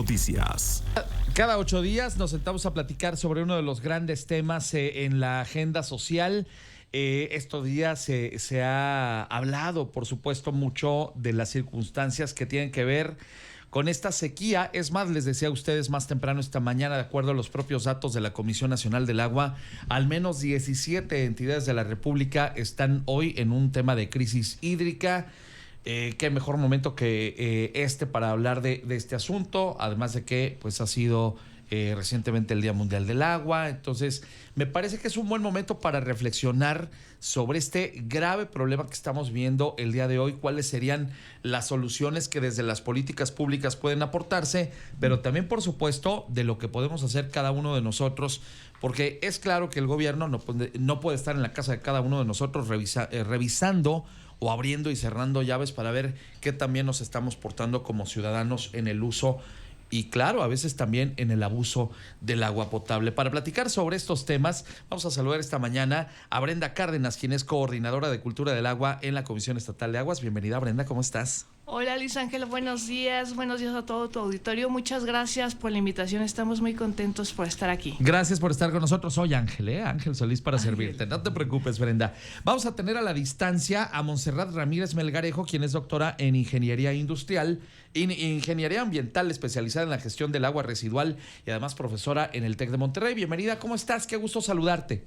noticias. Cada 8 días nos sentamos a platicar sobre uno de los grandes temas en la agenda social. Estos días se ha hablado, por supuesto, mucho de las circunstancias que tienen que ver con esta sequía. Es más, les decía a ustedes más temprano esta mañana, de acuerdo a los propios datos de la Comisión Nacional del Agua, al menos 17 entidades de la República están hoy en un tema de crisis hídrica. Qué mejor momento que para hablar de este asunto, además de que pues ha sido recientemente el Día Mundial del Agua. Entonces me parece que es un buen momento para reflexionar sobre este grave problema que estamos viendo el día de hoy, cuáles serían las soluciones que desde las políticas públicas pueden aportarse, pero también, por supuesto, de lo que podemos hacer cada uno de nosotros, porque es claro que el gobierno no puede estar en la casa de cada uno de nosotros revisando o abriendo y cerrando llaves para ver qué también nos estamos portando como ciudadanos en el uso y, claro, a veces también en el abuso del agua potable. Para platicar sobre estos temas, vamos a saludar esta mañana a Brenda Cárdenas, quien es coordinadora de Cultura del Agua en la Comisión Estatal de Aguas. Bienvenida, Brenda, ¿cómo estás? Hola, Luis Ángel, buenos días a todo tu auditorio. Muchas gracias por la invitación, estamos muy contentos por estar aquí. Gracias por estar con nosotros. Soy Ángel, Ángel Solís para servirte. No te preocupes, Brenda. Vamos a tener a la distancia a Montserrat Ramírez Melgarejo, quien es doctora en Ingeniería Industrial, Ingeniería Ambiental, especializada en la gestión del agua residual y además profesora en el TEC de Monterrey. Bienvenida, ¿cómo estás? Qué gusto saludarte.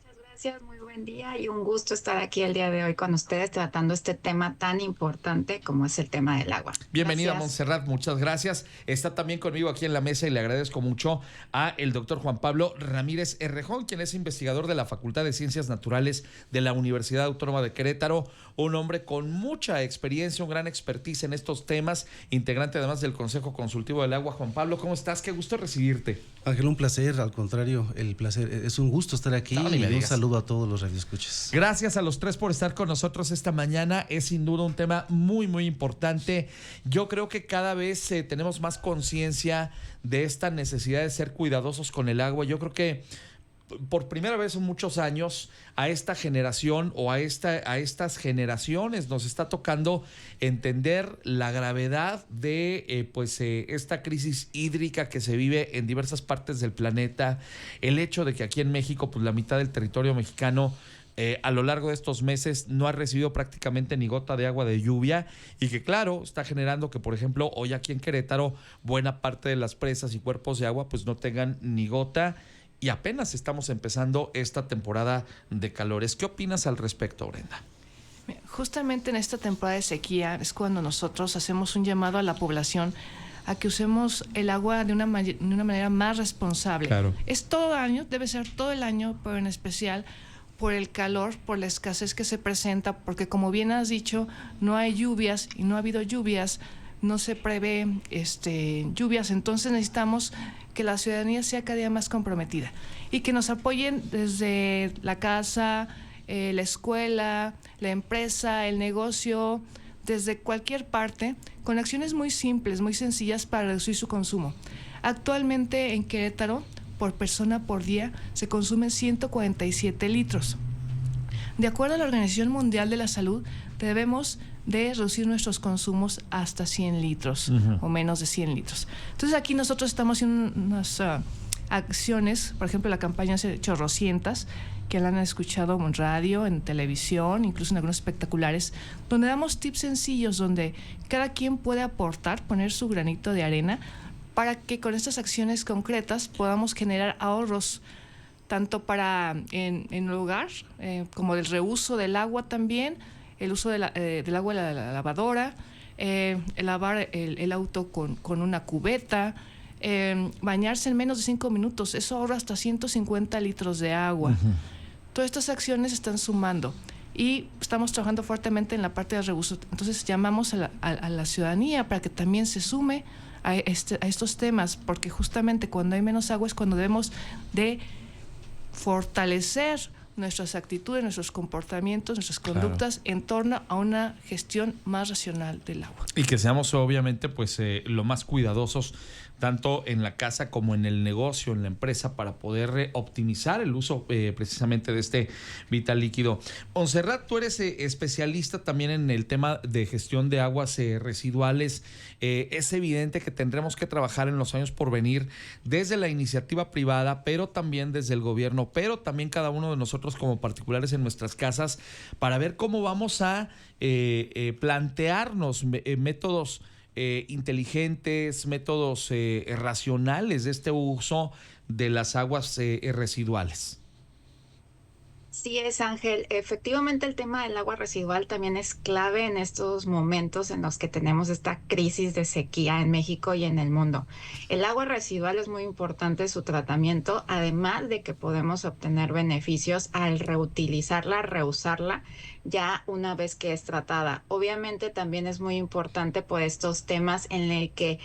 Muchas gracias, muy buen día y un gusto estar aquí el día de hoy con ustedes tratando este tema tan importante como es el tema del agua. Bienvenida, Gracias. Montserrat, muchas gracias. Está también conmigo aquí en la mesa y le agradezco mucho a el doctor Juan Pablo Ramírez Errejón, quien es investigador de la Facultad de Ciencias Naturales de la Universidad Autónoma de Querétaro, un hombre con mucha experiencia, un gran expertise en estos temas, integrante además del Consejo Consultivo del Agua. Juan Pablo, ¿cómo estás? Qué gusto recibirte. Ángel, un placer, al contrario, el placer, es un gusto estar aquí y un saludo a todos los radioescuchas. Gracias a los tres por estar con nosotros esta mañana. Es sin duda un tema muy, muy importante. Yo creo que cada vez tenemos más conciencia de esta necesidad de ser cuidadosos con el agua. Yo creo que por primera vez en muchos años a esta generación o a estas generaciones nos está tocando entender la gravedad de esta crisis hídrica que se vive en diversas partes del planeta. El hecho de que aquí en México, pues la mitad del territorio mexicano a lo largo de estos meses no ha recibido prácticamente ni gota de agua de lluvia y que, claro, está generando que, por ejemplo, hoy aquí en Querétaro buena parte de las presas y cuerpos de agua pues no tengan ni gota. Y apenas estamos empezando esta temporada de calores. ¿Qué opinas al respecto, Brenda? Justamente en esta temporada de sequía es cuando nosotros hacemos un llamado a la población a que usemos el agua de una manera más responsable. Claro. Es todo el año, debe ser todo el año, pero en especial por el calor, por la escasez que se presenta, porque como bien has dicho, no hay lluvias y no ha habido lluvias, no se prevé lluvias, entonces necesitamos que la ciudadanía sea cada día más comprometida y que nos apoyen desde la casa, la escuela, la empresa, el negocio, desde cualquier parte, con acciones muy simples, muy sencillas para reducir su consumo. Actualmente en Querétaro, por persona por día, se consumen 147 litros. De acuerdo a la Organización Mundial de la Salud, debemos de reducir nuestros consumos hasta 100 litros o menos de 100 litros. Entonces aquí nosotros estamos haciendo unas acciones, por ejemplo la campaña Chorrocientas, que la han escuchado en radio, en televisión, incluso en algunos espectaculares, donde damos tips sencillos, donde cada quien puede aportar, poner su granito de arena, para que con estas acciones concretas podamos generar ahorros, tanto para en el hogar, como del reuso del agua también, el uso del agua de la lavadora, lavar el auto con una cubeta, bañarse en menos de 5 minutos, eso ahorra hasta 150 litros de agua. Todas estas acciones están sumando y estamos trabajando fuertemente en la parte del reuso. Entonces llamamos a la ciudadanía para que también se sume a estos temas, porque justamente cuando hay menos agua es cuando debemos de fortalecer nuestras actitudes, nuestros comportamientos, nuestras conductas en torno a una gestión más racional del agua. Y que seamos obviamente pues lo más cuidadosos tanto en la casa como en el negocio, en la empresa, para poder optimizar el uso precisamente de este vital líquido. Montserrat, tú eres especialista también en el tema de gestión de aguas residuales. Es evidente que tendremos que trabajar en los años por venir desde la iniciativa privada, pero también desde el gobierno, pero también cada uno de nosotros como particulares en nuestras casas, para ver cómo vamos a plantearnos métodos inteligentes, métodos racionales de este uso de las aguas residuales. Sí es, Ángel. Efectivamente, el tema del agua residual también es clave en estos momentos en los que tenemos esta crisis de sequía en México y en el mundo. El agua residual es muy importante su tratamiento, además de que podemos obtener beneficios al reutilizarla, reusarla, ya una vez que es tratada. Obviamente también es muy importante por estos temas en el que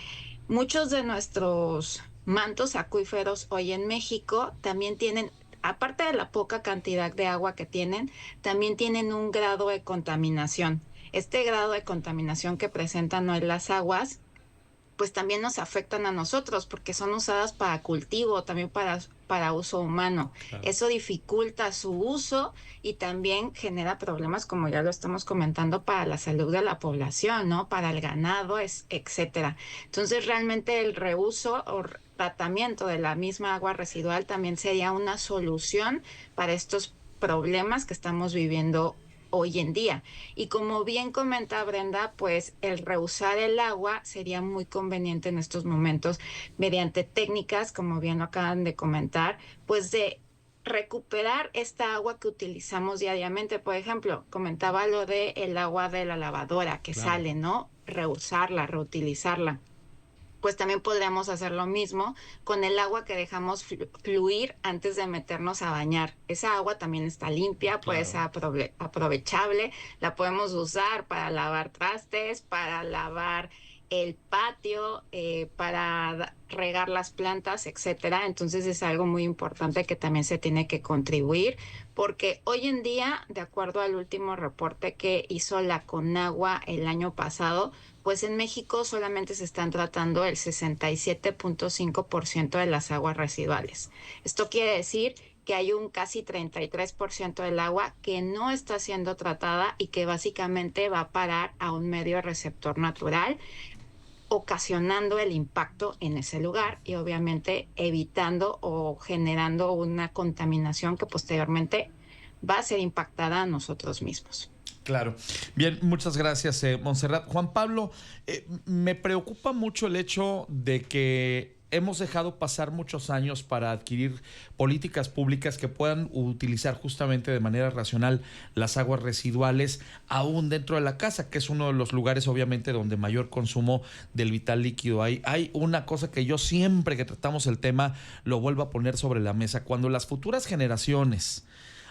muchos de nuestros mantos acuíferos hoy en México también tienen, aparte de la poca cantidad de agua que tienen, también tienen un grado de contaminación. Este grado de contaminación que presentan hoy las aguas, pues también nos afectan a nosotros porque son usadas para cultivo, también para uso humano. Claro. Eso dificulta su uso y también genera problemas, como ya lo estamos comentando, para la salud de la población, ¿no? Para el ganado, etcétera. Entonces, realmente el reuso o tratamiento de la misma agua residual también sería una solución para estos problemas que estamos viviendo hoy en día. Y como bien comenta Brenda, pues el reusar el agua sería muy conveniente en estos momentos mediante técnicas, como bien lo acaban de comentar, pues de recuperar esta agua que utilizamos diariamente. Por ejemplo, comentaba lo de el agua de la lavadora que sale, ¿no? Reusarla, reutilizarla. Pues también podríamos hacer lo mismo con el agua que dejamos fluir antes de meternos a bañar. Esa agua también está limpia, puede ser aprovechable, la podemos usar para lavar trastes, para lavar el patio, para regar las plantas, etcétera. Entonces es algo muy importante que también se tiene que contribuir, porque hoy en día, de acuerdo al último reporte que hizo la Conagua el año pasado, pues en México solamente se están tratando el 67.5% de las aguas residuales. Esto quiere decir que hay un casi 33% del agua que no está siendo tratada y que básicamente va a parar a un medio receptor natural, ocasionando el impacto en ese lugar y obviamente evitando o generando una contaminación que posteriormente va a ser impactada a nosotros mismos. Claro. Bien, muchas gracias, Montserrat. Juan Pablo, me preocupa mucho el hecho de que hemos dejado pasar muchos años para adquirir políticas públicas que puedan utilizar justamente de manera racional las aguas residuales, aún dentro de la casa, que es uno de los lugares obviamente donde mayor consumo del vital líquido hay. Hay una cosa que yo siempre que tratamos el tema lo vuelvo a poner sobre la mesa. Cuando las futuras generaciones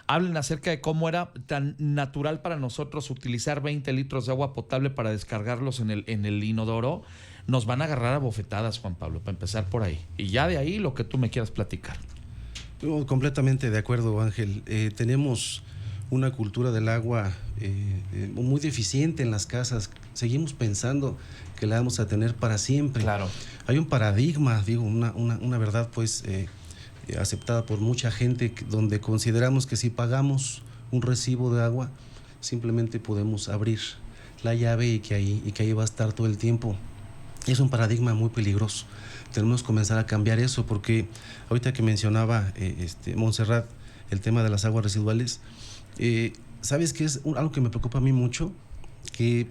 hablen acerca de cómo era tan natural para nosotros utilizar 20 litros de agua potable para descargarlos en el inodoro, nos van a agarrar a bofetadas, Juan Pablo, para empezar por ahí. Y ya de ahí lo que tú me quieras platicar. Yo completamente de acuerdo, Ángel. Tenemos una cultura del agua muy deficiente en las casas. Seguimos pensando que la vamos a tener para siempre. Claro. Hay un paradigma, digo, una verdad pues aceptada por mucha gente, donde consideramos que si pagamos un recibo de agua, simplemente podemos abrir la llave y que ahí va a estar todo el tiempo. Es un paradigma muy peligroso. Tenemos que comenzar a cambiar eso, porque ahorita que mencionaba Montserrat el tema de las aguas residuales, ¿sabes qué es algo que me preocupa a mí mucho? Que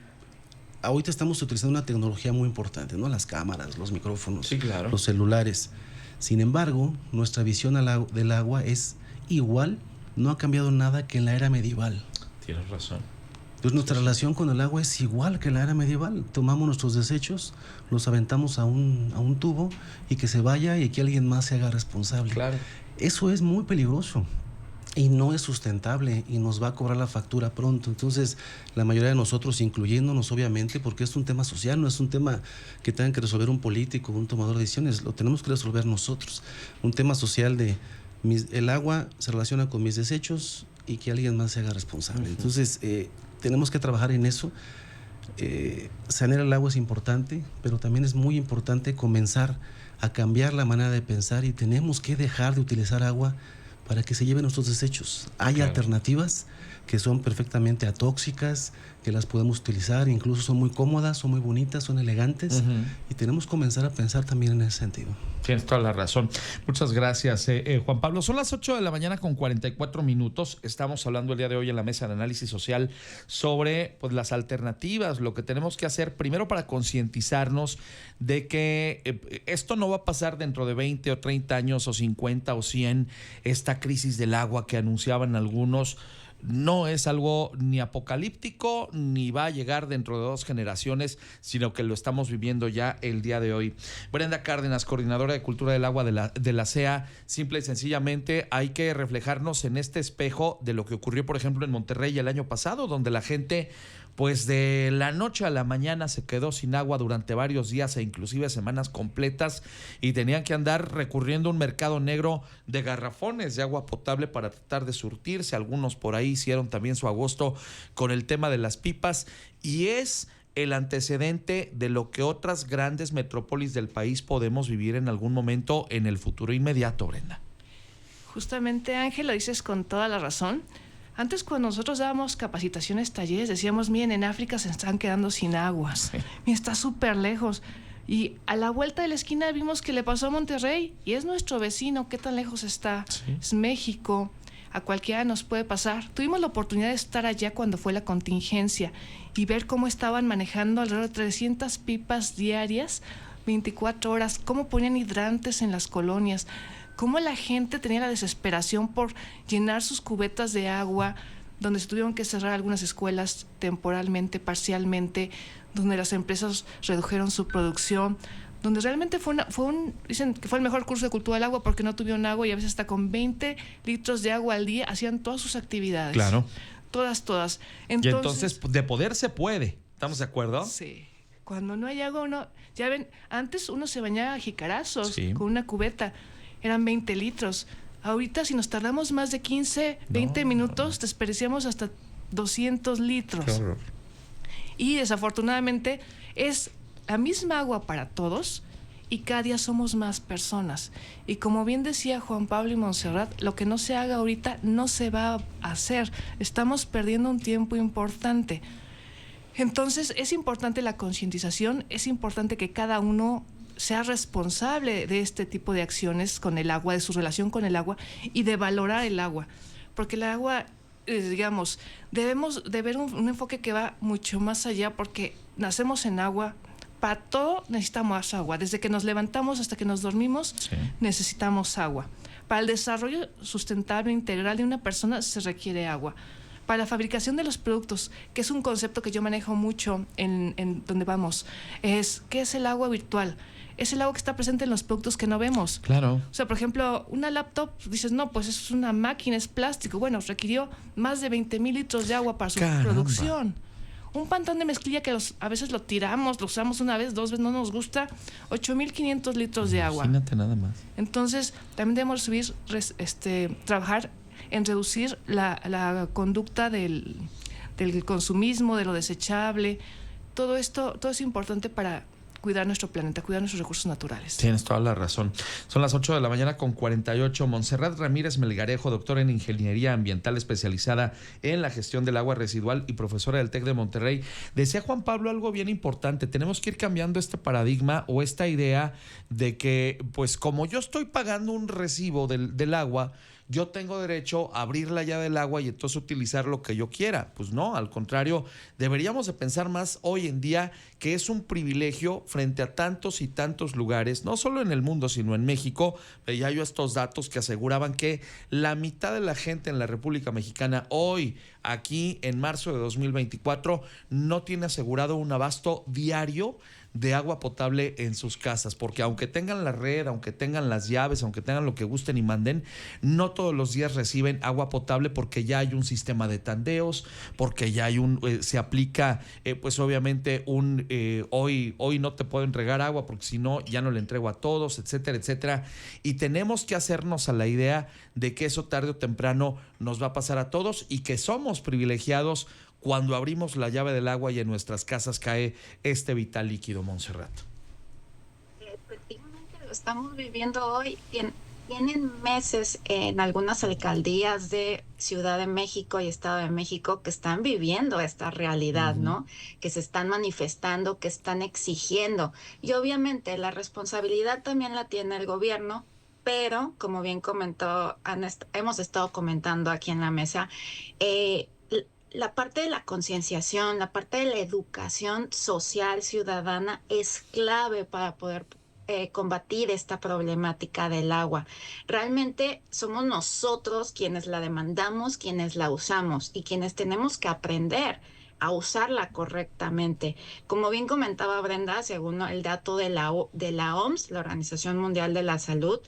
ahorita estamos utilizando una tecnología muy importante, ¿no? Las cámaras, los micrófonos, sí, claro, los celulares. Sin embargo, nuestra visión del agua es igual, no ha cambiado nada que en la era medieval. Tienes razón. Entonces nuestra relación con el agua es igual que en la era medieval. Tomamos nuestros desechos, los aventamos a un tubo y que se vaya y que alguien más se haga responsable. Claro. Eso es muy peligroso y no es sustentable y nos va a cobrar la factura pronto. Entonces, la mayoría de nosotros, incluyéndonos obviamente, porque es un tema social, no es un tema que tenga que resolver un político, un tomador de decisiones, lo tenemos que resolver nosotros. Un tema social de El agua se relaciona con mis desechos y que alguien más se haga responsable. Entonces, tenemos que trabajar en eso. Sanear el agua es importante, pero también es muy importante comenzar a cambiar la manera de pensar y tenemos que dejar de utilizar agua para que se lleven nuestros desechos. Hay alternativas que son perfectamente atóxicas, que las podemos utilizar, incluso son muy cómodas, son muy bonitas, son elegantes, y tenemos que comenzar a pensar también en ese sentido. Tienes toda la razón. Muchas gracias, Juan Pablo. Son las 8 de la mañana con 44 minutos. Estamos hablando el día de hoy en la mesa de análisis social sobre pues, las alternativas, lo que tenemos que hacer primero para concientizarnos de que esto no va a pasar dentro de 20 o 30 años o 50 o 100, esta crisis del agua que anunciaban algunos. No es algo ni apocalíptico ni va a llegar dentro de 2 generaciones, sino que lo estamos viviendo ya el día de hoy. Brenda Cárdenas, coordinadora de Cultura del Agua de la CEA, simple y sencillamente hay que reflejarnos en este espejo de lo que ocurrió, por ejemplo, en Monterrey el año pasado, donde la gente pues de la noche a la mañana se quedó sin agua durante varios días e inclusive semanas completas y tenían que andar recurriendo a un mercado negro de garrafones de agua potable para tratar de surtirse. Algunos por ahí hicieron también su agosto con el tema de las pipas y es el antecedente de lo que otras grandes metrópolis del país podemos vivir en algún momento en el futuro inmediato, Brenda. Justamente, Ángel, lo dices con toda la razón. Antes, cuando nosotros dábamos capacitaciones, talleres, decíamos, miren, en África se están quedando sin aguas. Sí. Está súper lejos. Y a la vuelta de la esquina vimos que le pasó a Monterrey y es nuestro vecino. ¿Qué tan lejos está? Sí. Es México. A cualquiera nos puede pasar. Tuvimos la oportunidad de estar allá cuando fue la contingencia y ver cómo estaban manejando alrededor de 300 pipas diarias, 24 horas, cómo ponían hidrantes en las colonias, cómo la gente tenía la desesperación por llenar sus cubetas de agua, donde se tuvieron que cerrar algunas escuelas temporalmente, parcialmente, donde las empresas redujeron su producción, donde realmente dicen que fue el mejor curso de cultura del agua porque no tuvieron agua y a veces hasta con 20 litros de agua al día hacían todas sus actividades. Claro. Todas. Entonces, de poder se puede. ¿Estamos de acuerdo? Sí. Cuando no hay agua, ya ven, antes uno se bañaba a jicarazos con una cubeta. Eran 20 litros. Ahorita, si nos tardamos más de 15, 20 minutos, desperdiciamos hasta 200 litros. Qué horror. Y desafortunadamente es la misma agua para todos y cada día somos más personas. Y como bien decía Juan Pablo y Montserrat, lo que no se haga ahorita no se va a hacer. Estamos perdiendo un tiempo importante. Entonces, es importante la concientización, es importante que cada uno sea responsable de este tipo de acciones con el agua, de su relación con el agua y de valorar el agua. Porque el agua, digamos, debemos de ver un enfoque que va mucho más allá porque nacemos en agua. Para todo necesitamos agua. Desde que nos levantamos hasta que nos dormimos, necesitamos agua. Para el desarrollo sustentable integral de una persona se requiere agua. Para la fabricación de los productos, que es un concepto que yo manejo mucho en donde vamos, ¿qué es el agua virtual? Es el agua que está presente en los productos que no vemos. Claro. O sea, por ejemplo, una laptop, dices, no, pues es una máquina, es plástico. Bueno, requirió más de 20,000 litros de agua para su producción. Un pantón de mezclilla que a veces lo tiramos, lo usamos una vez, 2 veces, no nos gusta, 8,500 litros de agua. Imagínate nada más. Entonces, también debemos trabajar en reducir la conducta del consumismo, de lo desechable. Todo esto, todo es importante para cuidar nuestro planeta, cuidar nuestros recursos naturales. Tienes toda la razón. Son las 8 de la mañana con 48. Montserrat Ramírez Melgarejo, doctora en Ingeniería Ambiental especializada en la gestión del agua residual y profesora del TEC de Monterrey. Decía Juan Pablo algo bien importante. Tenemos que ir cambiando este paradigma o esta idea de que, pues como yo estoy pagando un recibo del agua, yo tengo derecho a abrir la llave del agua y entonces utilizar lo que yo quiera. Pues no, al contrario, deberíamos de pensar más hoy en día que es un privilegio frente a tantos y tantos lugares, no solo en el mundo, sino en México. Veía yo estos datos que aseguraban que la mitad de la gente en la República Mexicana hoy, aquí en marzo de 2024, no tiene asegurado un abasto diario de agua potable en sus casas, porque aunque tengan la red, aunque tengan las llaves, aunque tengan lo que gusten y manden, no todos los días reciben agua potable porque ya hay un sistema de tandeos, porque ya hay se aplica pues obviamente hoy no te puedo entregar agua porque si no ya no le entrego a todos, etcétera, etcétera, y tenemos que hacernos a la idea de que eso tarde o temprano nos va a pasar a todos y que somos privilegiados cuando abrimos la llave del agua y en nuestras casas cae este vital líquido, Montserrat. Efectivamente lo estamos viviendo hoy. Tienen meses en algunas alcaldías de Ciudad de México y Estado de México que están viviendo esta realidad, ¿no? Que se están manifestando, que están exigiendo. Y obviamente la responsabilidad también la tiene el gobierno, pero como bien comentó, hemos estado comentando aquí en la mesa, la parte de la concienciación, la parte de la educación social ciudadana es clave para poder combatir esta problemática del agua. Realmente somos nosotros quienes la demandamos, quienes la usamos y quienes tenemos que aprender a usarla correctamente. Como bien comentaba Brenda, según el dato de la OMS, la Organización Mundial de la Salud,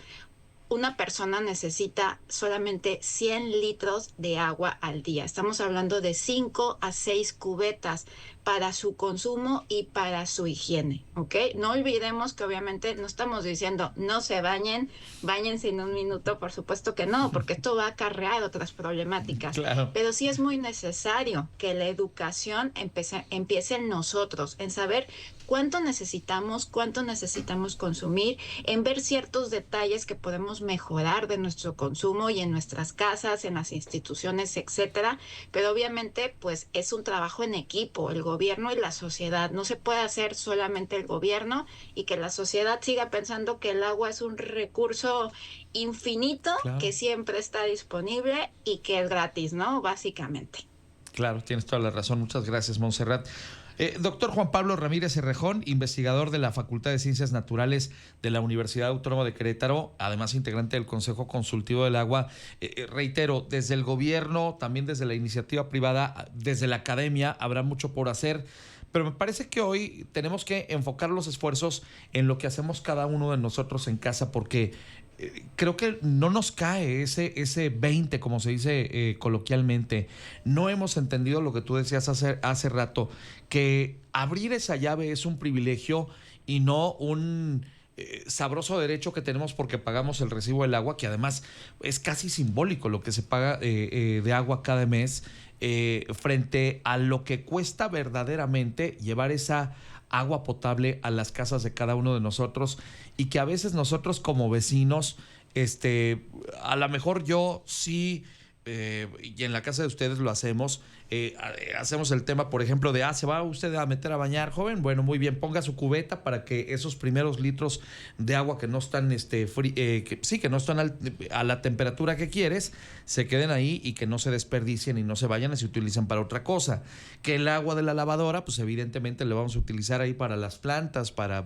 una persona necesita solamente 100 litros de agua al día. Estamos hablando de 5 a 6 cubetas para su consumo y para su higiene, ¿ok? No olvidemos que obviamente no estamos diciendo no se bañen, báñense en un minuto, por supuesto que no, porque esto va a acarrear otras problemáticas. Claro. Pero sí es muy necesario que la educación empiece en nosotros, en saber cuánto necesitamos consumir, en ver ciertos detalles que podemos mejorar de nuestro consumo y en nuestras casas, en las instituciones, etcétera. Pero obviamente, pues es un trabajo en equipo, el gobierno y la sociedad. No se puede hacer solamente el gobierno y que la sociedad siga pensando que el agua es un recurso infinito, claro, que siempre está disponible y que es gratis, ¿no? Básicamente. Claro, tienes toda la razón. Muchas gracias, Montserrat. Doctor Juan Pablo Ramírez Cerrejón, investigador de la Facultad de Ciencias Naturales de la Universidad Autónoma de Querétaro, además integrante del Consejo Consultivo del Agua. Reitero, desde el gobierno, también desde la iniciativa privada, desde la academia, habrá mucho por hacer, pero me parece que hoy tenemos que enfocar los esfuerzos en lo que hacemos cada uno de nosotros en casa, porque creo que no nos cae ese 20, como se dice coloquialmente. No hemos entendido lo que tú decías hace rato, que abrir esa llave es un privilegio y no un sabroso derecho que tenemos porque pagamos el recibo del agua, que además es casi simbólico lo que se paga de agua cada mes, frente a lo que cuesta verdaderamente llevar esa agua potable a las casas de cada uno de nosotros, y que a veces nosotros como vecinos, a lo mejor yo sí, y en la casa de ustedes lo hacemos, hacemos el tema, por ejemplo, de, ¿se va usted a meter a bañar, joven? Bueno, muy bien, ponga su cubeta para que esos primeros litros de agua que no están, que no están a la temperatura que quieres, se queden ahí y que no se desperdicien y no se vayan y se utilizan para otra cosa. Que el agua de la lavadora, pues evidentemente le vamos a utilizar ahí para las plantas, para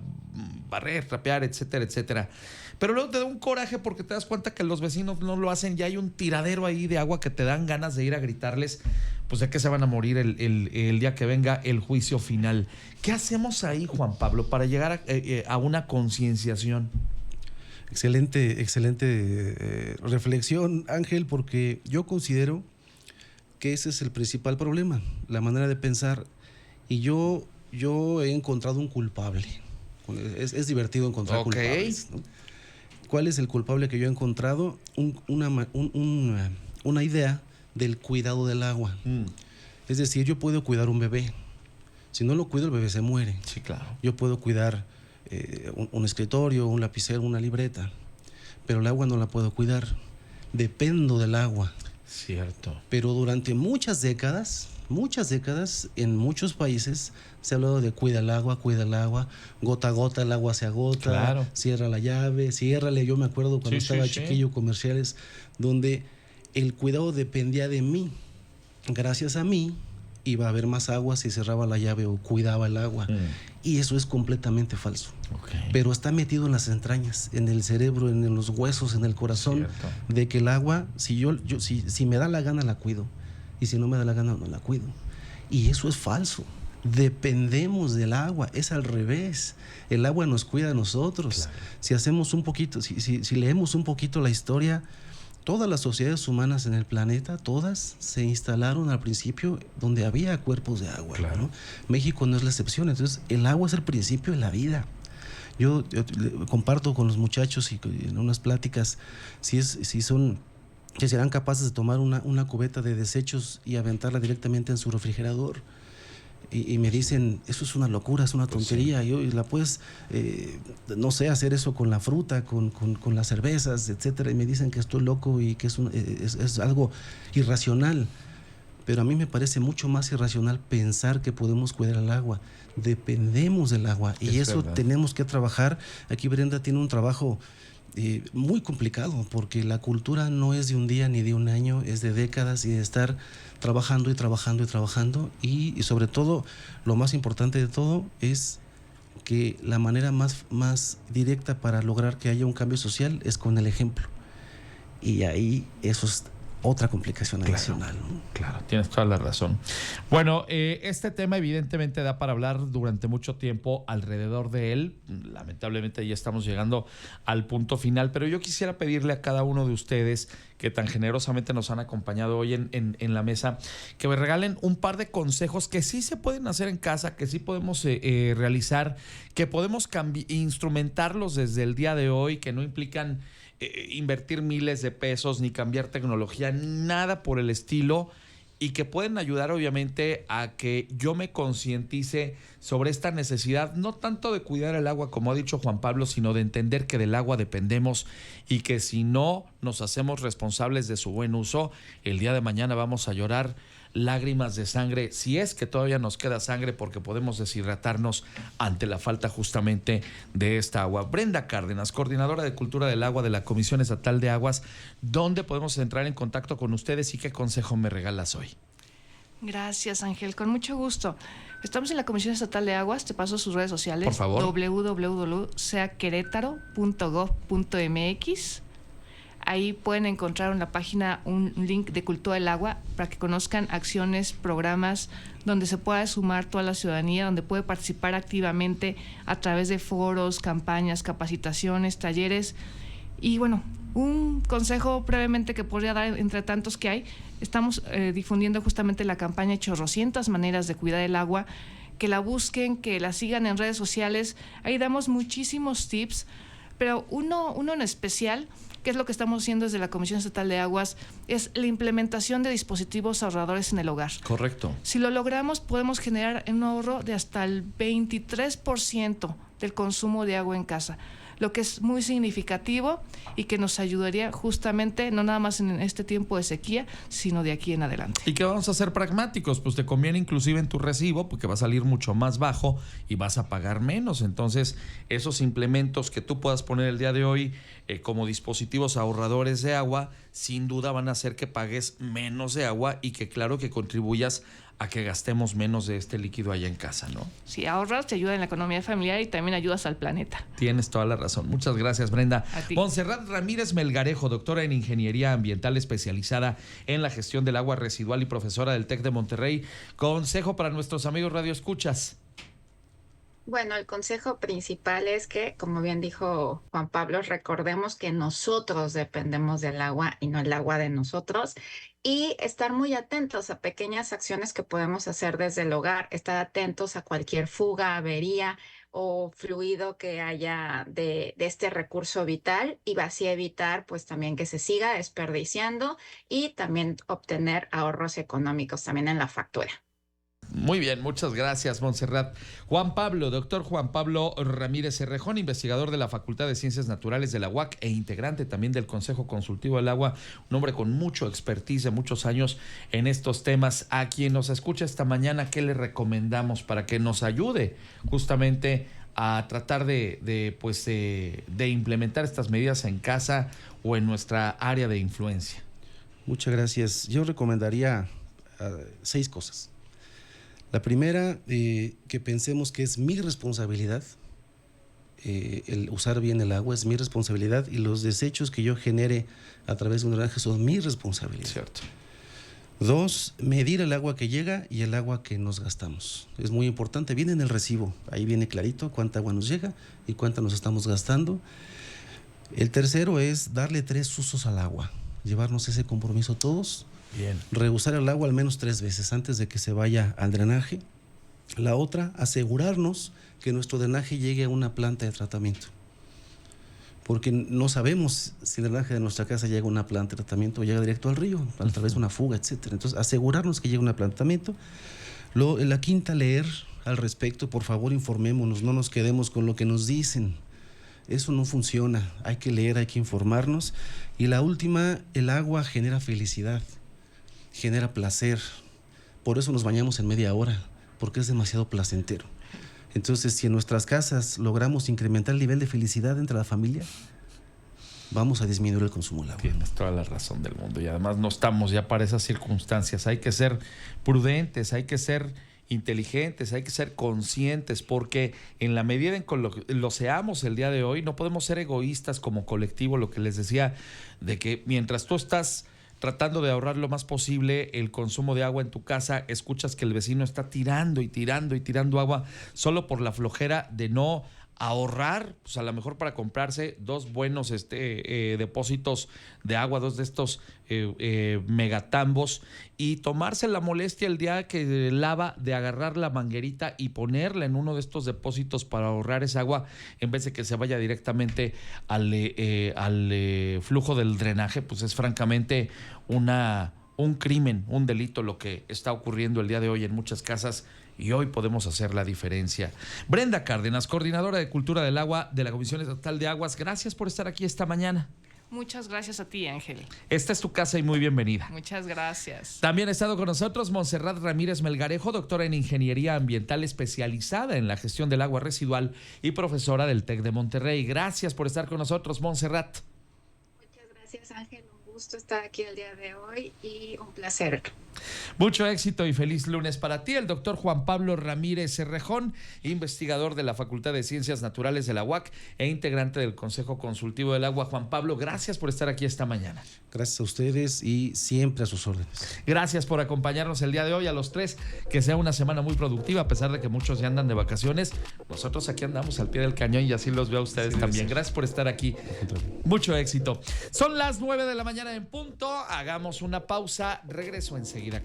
barrer, trapear, etcétera, etcétera. Pero luego te da un coraje porque te das cuenta que los vecinos no lo hacen, ya hay un tiradero ahí de agua que te dan ganas de ir a gritarles, pues de que se van a morir el día que venga el juicio final. ¿Qué hacemos ahí, Juan Pablo, para llegar a una concienciación? Excelente reflexión, Ángel, porque yo considero que ese es el principal problema, la manera de pensar. Y yo he encontrado un culpable. Es divertido encontrar culpables, ¿no? ¿Cuál es el culpable que yo he encontrado? Una idea del cuidado del agua. Es decir, yo puedo cuidar un bebé. Si no lo cuido, el bebé se muere. Sí, claro. Yo puedo cuidar un escritorio, un lapicero, una libreta, pero el agua no la puedo cuidar. Dependo del agua. Cierto. Pero durante muchas décadas, en muchos países se ha hablado de cuida el agua, gota a gota el agua se agota, claro, cierra la llave, ciérrale. Yo me acuerdo cuando estaba chiquillo, comerciales donde el cuidado dependía de mí. Gracias a mí iba a haber más agua si cerraba la llave o cuidaba el agua. Y eso es completamente falso. Okay. Pero está metido en las entrañas, en el cerebro, en los huesos, en el corazón. Cierto. De que el agua, si me da la gana la cuido, y si no me da la gana no la cuido. Y eso es falso. dependemos del agua, es al revés. El agua nos cuida a nosotros. Claro. Si hacemos un poquito, si leemos un poquito la historia, todas las sociedades humanas en el planeta, todas se instalaron al principio donde había cuerpos de agua. Claro. ¿no? México no es la excepción. Entonces, el agua es el principio de la vida. Yo comparto con los muchachos y en unas pláticas si serán capaces de tomar una cubeta de desechos y aventarla directamente en su refrigerador. Y me dicen, eso es una locura, es una tontería. Pues sí. Y la puedes, no sé, hacer eso con la fruta, con las cervezas, etcétera. Y me dicen que estoy loco y que es algo irracional. Pero a mí me parece mucho más irracional pensar que podemos cuidar el agua. Dependemos del agua y eso verdad. tenemos que trabajar. Aquí Brenda tiene un trabajo muy complicado porque la cultura no es de un día ni de un año, es de décadas y de estar trabajando y trabajando y trabajando y sobre todo, lo más importante de todo es que la manera más directa para lograr que haya un cambio social es con el ejemplo. Y ahí eso es otra complicación adicional. ¿no? Claro, tienes toda la razón. Bueno, este tema evidentemente da para hablar durante mucho tiempo alrededor de él. Lamentablemente ya estamos llegando al punto final, pero yo quisiera pedirle a cada uno de ustedes que tan generosamente nos han acompañado hoy en la mesa, que me regalen un par de consejos que sí se pueden hacer en casa, que sí podemos realizar, que podemos instrumentarlos desde el día de hoy, que no implican invertir miles de pesos, ni cambiar tecnología, ni nada por el estilo, y que pueden ayudar obviamente a que yo me concientice sobre esta necesidad, no tanto de cuidar el agua como ha dicho Juan Pablo, sino de entender que del agua dependemos y que si no nos hacemos responsables de su buen uso, el día de mañana vamos a llorar lágrimas de sangre, si es que todavía nos queda sangre, porque podemos deshidratarnos ante la falta justamente de esta agua. Brenda Cárdenas, coordinadora de Cultura del Agua de la Comisión Estatal de Aguas, ¿dónde podemos entrar en contacto con ustedes y qué consejo me regalas hoy? Gracias, Ángel, con mucho gusto. Estamos en la Comisión Estatal de Aguas, te paso sus redes sociales. Por favor. www.seaquerétaro.gov.mx. Ahí pueden encontrar en la página un link de Cultura del Agua para que conozcan acciones, programas donde se pueda sumar toda la ciudadanía, donde puede participar activamente a través de foros, campañas, capacitaciones, talleres. Y bueno, un consejo brevemente que podría dar entre tantos que hay, estamos difundiendo justamente la campaña Chorrocientas maneras de cuidar el agua, que la busquen, que la sigan en redes sociales. Ahí damos muchísimos tips, pero uno en especial, que es lo que estamos haciendo desde la Comisión Estatal de Aguas, es la implementación de dispositivos ahorradores en el hogar. Correcto. Si lo logramos, podemos generar un ahorro de hasta el 23% del consumo de agua en casa, lo que es muy significativo y que nos ayudaría justamente, no nada más en este tiempo de sequía, sino de aquí en adelante. ¿Y qué vamos a hacer pragmáticos? Pues te conviene inclusive en tu recibo, porque va a salir mucho más bajo y vas a pagar menos. Entonces, esos implementos que tú puedas poner el día de hoy como dispositivos ahorradores de agua, sin duda van a hacer que pagues menos de agua y que claro que contribuyas a que gastemos menos de este líquido allá en casa, ¿no? Si ahorras, te ayuda en la economía familiar y también ayudas al planeta. Tienes toda la razón. Muchas gracias, Brenda. A ti. Montserrat Ramírez Melgarejo, doctora en Ingeniería Ambiental especializada en la gestión del agua residual y profesora del TEC de Monterrey. Consejo para nuestros amigos radioescuchas. Bueno, el consejo principal es que, como bien dijo Juan Pablo, recordemos que nosotros dependemos del agua y no el agua de nosotros, y estar muy atentos a pequeñas acciones que podemos hacer desde el hogar, estar atentos a cualquier fuga, avería o fluido que haya de este recurso vital, y así evitar pues también que se siga desperdiciando y también obtener ahorros económicos también en la factura. Muy bien, muchas gracias, Montserrat. Juan Pablo, doctor Juan Pablo Ramírez Cerrejón, investigador de la Facultad de Ciencias Naturales de la UAC e integrante también del Consejo Consultivo del Agua, un hombre con mucho expertise de muchos años en estos temas. A quien nos escucha esta mañana, ¿qué le recomendamos para que nos ayude justamente a tratar de implementar estas medidas en casa o en nuestra área de influencia? Muchas gracias. Yo recomendaría 6 cosas. La primera, que pensemos que es mi responsabilidad, el usar bien el agua es mi responsabilidad y los desechos que yo genere a través de un drenaje son mi responsabilidad. Cierto. 2, medir el agua que llega y el agua que nos gastamos. Es muy importante, viene en el recibo, ahí viene clarito cuánta agua nos llega y cuánta nos estamos gastando. El tercero es darle 3 usos al agua, llevarnos ese compromiso todos. Bien. Reusar el agua al menos 3 veces antes de que se vaya al drenaje. La otra, asegurarnos que nuestro drenaje llegue a una planta de tratamiento. Porque no sabemos si el drenaje de nuestra casa llega a una planta de tratamiento o llega directo al río, a través de una fuga, etc. Entonces, asegurarnos que llega a una planta de tratamiento. La quinta, leer al respecto. Por favor, informémonos, no nos quedemos con lo que nos dicen. Eso no funciona. Hay que leer, hay que informarnos. Y la última, el agua genera felicidad, genera placer. Por eso nos bañamos en media hora, porque es demasiado placentero. Entonces, si en nuestras casas logramos incrementar el nivel de felicidad entre la familia, vamos a disminuir el consumo del agua. Tienes toda la razón del mundo. Y además no estamos ya para esas circunstancias. Hay que ser prudentes, hay que ser inteligentes, hay que ser conscientes, porque en la medida en que lo seamos el día de hoy, no podemos ser egoístas como colectivo, lo que les decía, de que mientras tú estás tratando de ahorrar lo más posible el consumo de agua en tu casa, escuchas que el vecino está tirando y tirando y tirando agua solo por la flojera de no ahorrar, pues a lo mejor para comprarse 2 buenos depósitos de agua, 2 de estos megatambos, y tomarse la molestia el día que lava de agarrar la manguerita y ponerla en uno de estos depósitos para ahorrar esa agua, en vez de que se vaya directamente al flujo del drenaje. Pues es francamente un crimen, un delito lo que está ocurriendo el día de hoy en muchas casas, y hoy podemos hacer la diferencia. Brenda Cárdenas, coordinadora de Cultura del Agua de la Comisión Estatal de Aguas, gracias por estar aquí esta mañana. Muchas gracias a ti, Ángel. Esta es tu casa y muy bienvenida. Muchas gracias. También ha estado con nosotros Montserrat Ramírez Melgarejo, doctora en Ingeniería Ambiental especializada en la gestión del agua residual y profesora del TEC de Monterrey. Gracias por estar con nosotros, Montserrat. Muchas gracias, Ángel. Un gusto estar aquí el día de hoy y un placer. Mucho éxito y feliz lunes para ti. El doctor Juan Pablo Ramírez Cerrejón, investigador de la Facultad de Ciencias Naturales de la UAC e integrante del Consejo Consultivo del Agua. Juan Pablo, gracias por estar aquí esta mañana. Gracias a ustedes y siempre a sus órdenes. Gracias por acompañarnos el día de hoy a los 3. Que sea una semana muy productiva, a pesar de que muchos ya andan de vacaciones. Nosotros aquí andamos al pie del cañón y así los veo a ustedes sí, también. Gracias por estar aquí. Mucho éxito. Son las 9 de la mañana en punto. Hagamos una pausa. Regreso enseguida.